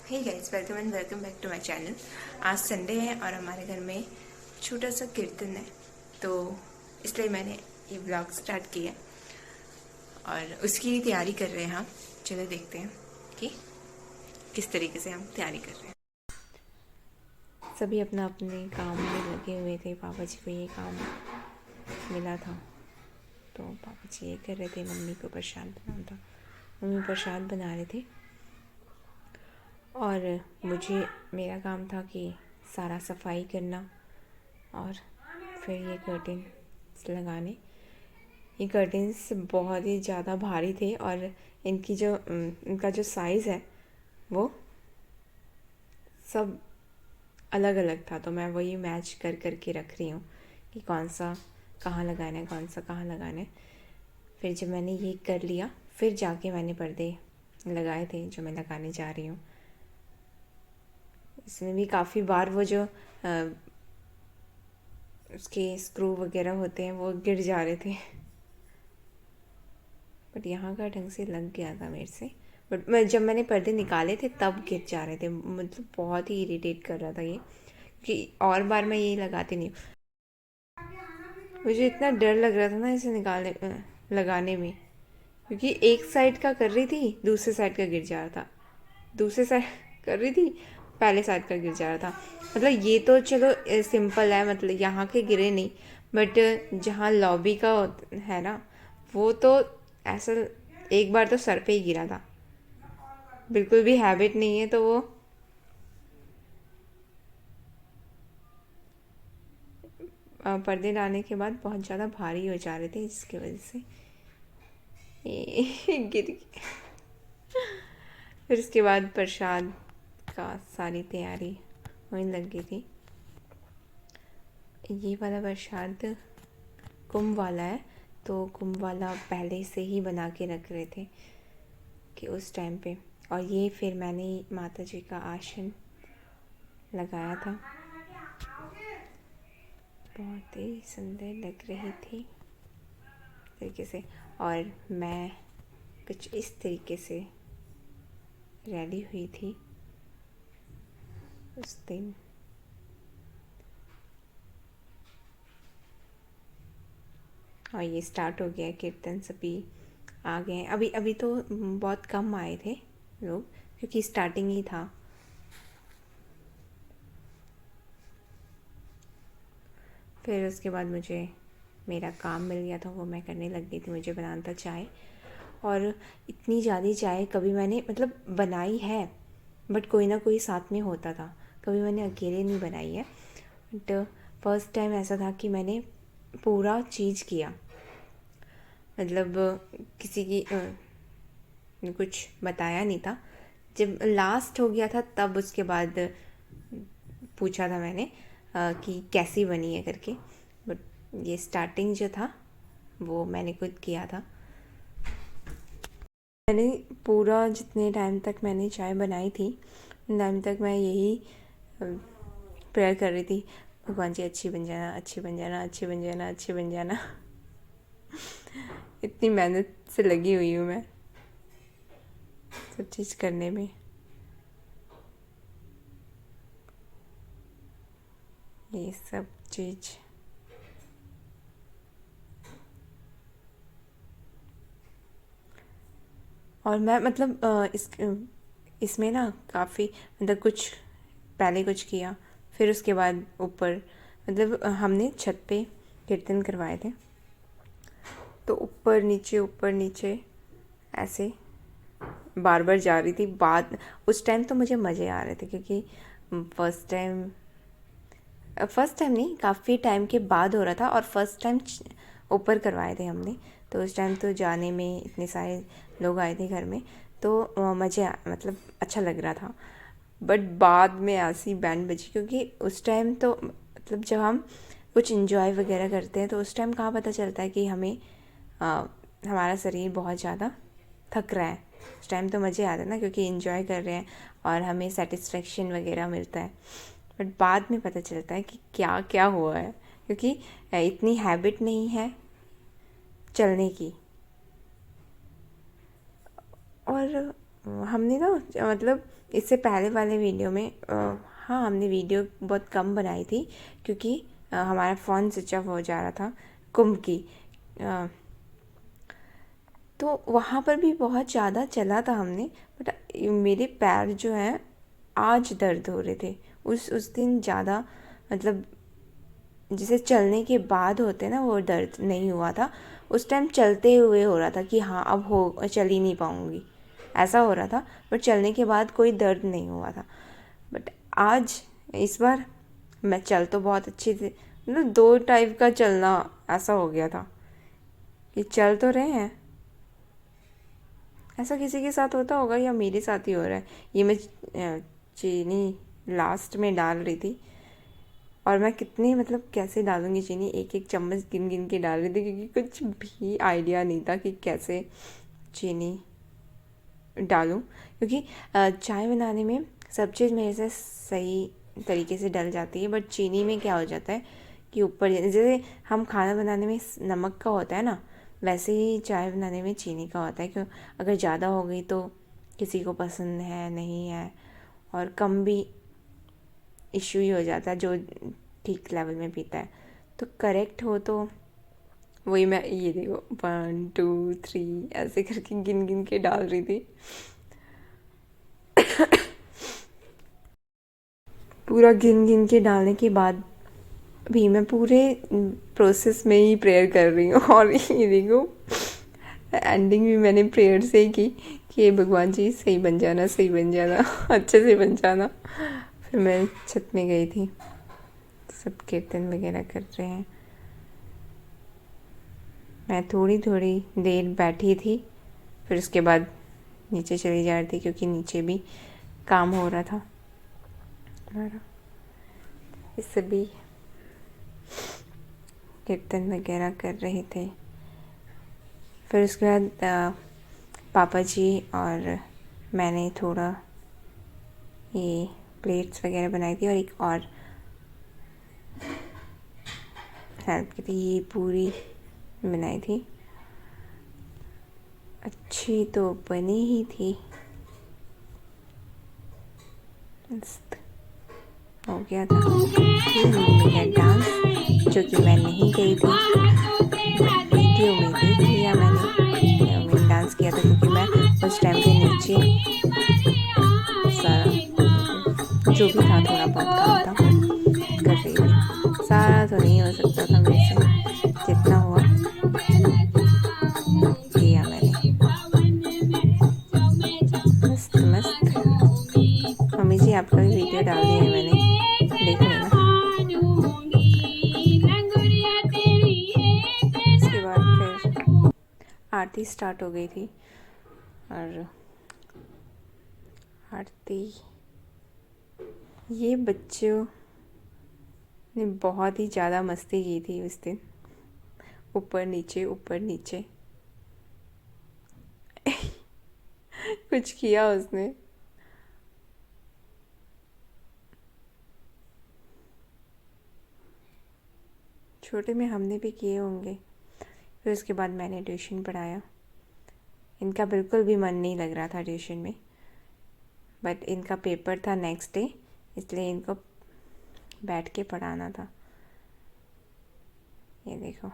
Hey guys, welcome and welcome back to my channel. आज Sunday है और हमारे घर में छोटा सा कीर्तन है, तो इसलिए मैंने ये ब्लॉग स्टार्ट किया और उसकी तैयारी कर रहे हैं हम। चलो देखते हैं कि किस तरीके से हम तैयारी कर रहे हैं। सभी अपना अपने काम में लगे हुए थे। पापा जी को ये काम मिला था तो पापा जी ये कर रहे थे। मम्मी को प्रसाद बनाना था, मम्मी प्रसाद बना रहे थे और मुझे मेरा काम था कि सारा सफाई करना और फिर ये कर्टेन्स लगाने। ये कर्टेन्स बहुत ही ज़्यादा भारी थे और इनका जो साइज़ है वो सब अलग अलग था, तो मैं वही मैच कर कर के रख रही हूँ कि कौन सा कहाँ लगाना है, कौन सा कहाँ लगाना है। फिर जब मैंने ये कर लिया फिर जाके मैंने पर्दे लगाए थे जो मैं लगाने जा रही हूँ। इसमें भी काफ़ी बार वो जो उसके स्क्रू वगैरह होते हैं वो गिर जा रहे थे, बट यहाँ का ढंग से लग गया था मेरे से। बट जब मैंने पर्दे निकाले थे तब गिर जा रहे थे, मतलब बहुत ही इरिटेट कर रहा था ये, कि और बार मैं यही लगाती नहीं हूँ। मुझे इतना डर लग रहा था ना इसे लगाने में, क्योंकि एक साइड का कर रही थी दूसरे साइड का गिर जा रहा था, दूसरे साइड कर रही थी पहले साइड का गिर जा रहा था। मतलब ये तो चलो सिंपल है, मतलब यहाँ के गिरे नहीं, बट जहाँ लॉबी का है ना वो तो ऐसा एक बार तो सर पे ही गिरा था। बिल्कुल भी हैबिट नहीं है तो वो पर्दे डालने के बाद बहुत ज़्यादा भारी हो जा रहे थे, जिसकी वजह से ये गिर गया। फिर उसके बाद प्रसाद का सारी तैयारी होने लग गई थी। ये वाला प्रसाद कुंभ वाला है, तो कुंभ वाला पहले से ही बना के रख रहे थे कि उस टाइम पे। और ये फिर मैंने माता जी का आसन लगाया था, बहुत ही सुंदर लग रही थी तरीके से। और मैं कुछ इस तरीके से रेडी हुई थी उस दिन। और ये स्टार्ट हो गया कीर्तन, सभी आ गए। अभी अभी तो बहुत कम आए थे लोग, क्योंकि स्टार्टिंग ही था। फिर उसके बाद मुझे मेरा काम मिल गया था, वो मैं करने लग गई थी। मुझे बनाना था चाय, और इतनी ज़्यादा चाय कभी मैंने मतलब बनाई है, बट कोई ना कोई साथ में होता था, कभी मैंने अकेले नहीं बनाई है। बट फर्स्ट टाइम ऐसा था कि मैंने पूरा चीज़ किया, मतलब किसी की कुछ बताया नहीं था। जब लास्ट हो गया था तब उसके बाद पूछा था मैंने कि कैसी बनी है करके, बट ये स्टार्टिंग जो था वो मैंने खुद किया था। मैंने पूरा जितने टाइम तक मैंने चाय बनाई थी उन टाइम तक मैं यही प्रेयर कर रही थी, भगवान जी अच्छी बन जाना, अच्छी बन जाना, अच्छी बन जाना, अच्छी बन जाना। इतनी मेहनत से लगी हुई हूँ मैं सब चीज़ करने में। ये सब चीज़ और मैं मतलब इसमें ना काफ़ी मतलब कुछ पहले कुछ किया, फिर उसके बाद ऊपर मतलब हमने छत पे कीर्तन करवाए थे, तो ऊपर नीचे ऐसे बार बार जा रही थी। बाद उस टाइम तो मुझे मज़े आ रहे थे, क्योंकि फर्स्ट टाइम नहीं, काफ़ी टाइम के बाद हो रहा था, और फर्स्ट टाइम ऊपर करवाए थे हमने। तो उस टाइम तो जाने में इतने सारे लोग आए थे घर में, तो मतलब अच्छा लग रहा था। बट बाद में ऐसी बैंड बजी, क्योंकि उस टाइम तो मतलब जब हम कुछ इंजॉय वगैरह करते हैं तो उस टाइम कहाँ पता चलता है कि हमें हमारा शरीर बहुत ज़्यादा थक रहा है। उस टाइम तो मज़े आते हैं ना, क्योंकि इंजॉय कर रहे हैं और हमें सेटिस्फेक्शन वगैरह मिलता है। बट बाद में पता चलता है कि क्या क्या हुआ है, क्योंकि इतनी हैबिट नहीं है चलने की। और हमने ना मतलब इससे पहले वाले वीडियो में हाँ हमने वीडियो बहुत कम बनाई थी क्योंकि हमारा फ़ोन स्विच ऑफ हो जा रहा था कुंभ की। तो वहाँ पर भी बहुत ज़्यादा चला था हमने, बट मेरे पैर जो हैं आज दर्द हो रहे थे। उस दिन ज़्यादा मतलब जैसे चलने के बाद होते ना वो दर्द नहीं हुआ था, उस टाइम चलते हुए हो रहा था कि हाँ अब हो चल ही नहीं पाऊँगी, ऐसा हो रहा था। बट चलने के बाद कोई दर्द नहीं हुआ था। बट आज इस बार मैं चल तो बहुत अच्छी थी, मतलब दो टाइप का चलना ऐसा हो गया था कि चल तो रहे हैं। ऐसा किसी के साथ होता होगा या मेरे साथ ही हो रहा है। ये मैं चीनी लास्ट में डाल रही थी और मैं कितनी मतलब कैसे डालूँगी चीनी, एक एक चम्मच गिन गिन के डाल रही थी क्योंकि कुछ भी आइडिया नहीं था कि कैसे चीनी डालूँ। क्योंकि चाय बनाने में सब चीज़ मेरे से सही तरीके से डल जाती है, बट चीनी में क्या हो जाता है कि ऊपर जैसे हम खाना बनाने में नमक का होता है ना, वैसे ही चाय बनाने में चीनी का होता है। क्यों अगर ज़्यादा हो गई तो किसी को पसंद है नहीं है, और कम भी इशू ही हो जाता है जो ठीक लेवल में पीता है। तो करेक्ट हो तो वही मैं ये देखो 1 2 3 ऐसे करके गिन गिन के डाल रही थी। पूरा गिन गिन के डालने के बाद भी मैं पूरे प्रोसेस में ही प्रेयर कर रही हूँ और ये देखो एंडिंग भी मैंने प्रेयर से ही की कि भगवान जी सही बन जाना, सही बन जाना, अच्छे से बन जाना। फिर मैं छत में गई थी, सब कीर्तन वगैरह कर रहे हैं। मैं थोड़ी थोड़ी देर बैठी थी, फिर उसके बाद नीचे चली जा रही थी क्योंकि नीचे भी काम हो रहा था हमारा। इस सभी कीर्तन वगैरह कर रहे थे। फिर उसके बाद पापा जी और मैंने थोड़ा ये प्लेट्स वगैरह बनाई थी और एक और हेल्प की थी, ये पूरी बनाई थी। अच्छी तो बनी ही थी, मस्त हो गया था। ये मेरा डांस जो कि मैं नहीं गई थी, वीडियो में देख लिया मैंने डांस किया था क्योंकि मैं उस टाइम पे नीचे सारा जो भी था थोड़ा बहुत काम था कर रही थी। सारा तो नहीं हो सकता था मेरे से, जितना हुआ किया मैंने। मस्त मस्त। मम्मी जी आपका भी वीडियो डाल दिया है मैंने, देख लेना। उसके बाद फिर आरती स्टार्ट हो गई थी और आरती ये बच्चों ने बहुत ही ज़्यादा मस्ती की थी उस दिन, ऊपर नीचे ऊपर नीचे कुछ किया उसने। छोटे में हमने भी किए होंगे। फिर उसके बाद मैंने ट्यूशन पढ़ाया। इनका बिल्कुल भी मन नहीं लग रहा था ट्यूशन में, बट इनका पेपर था नेक्स्ट डे, इसलिए इनको बैठ के पढ़ाना था। ये देखो।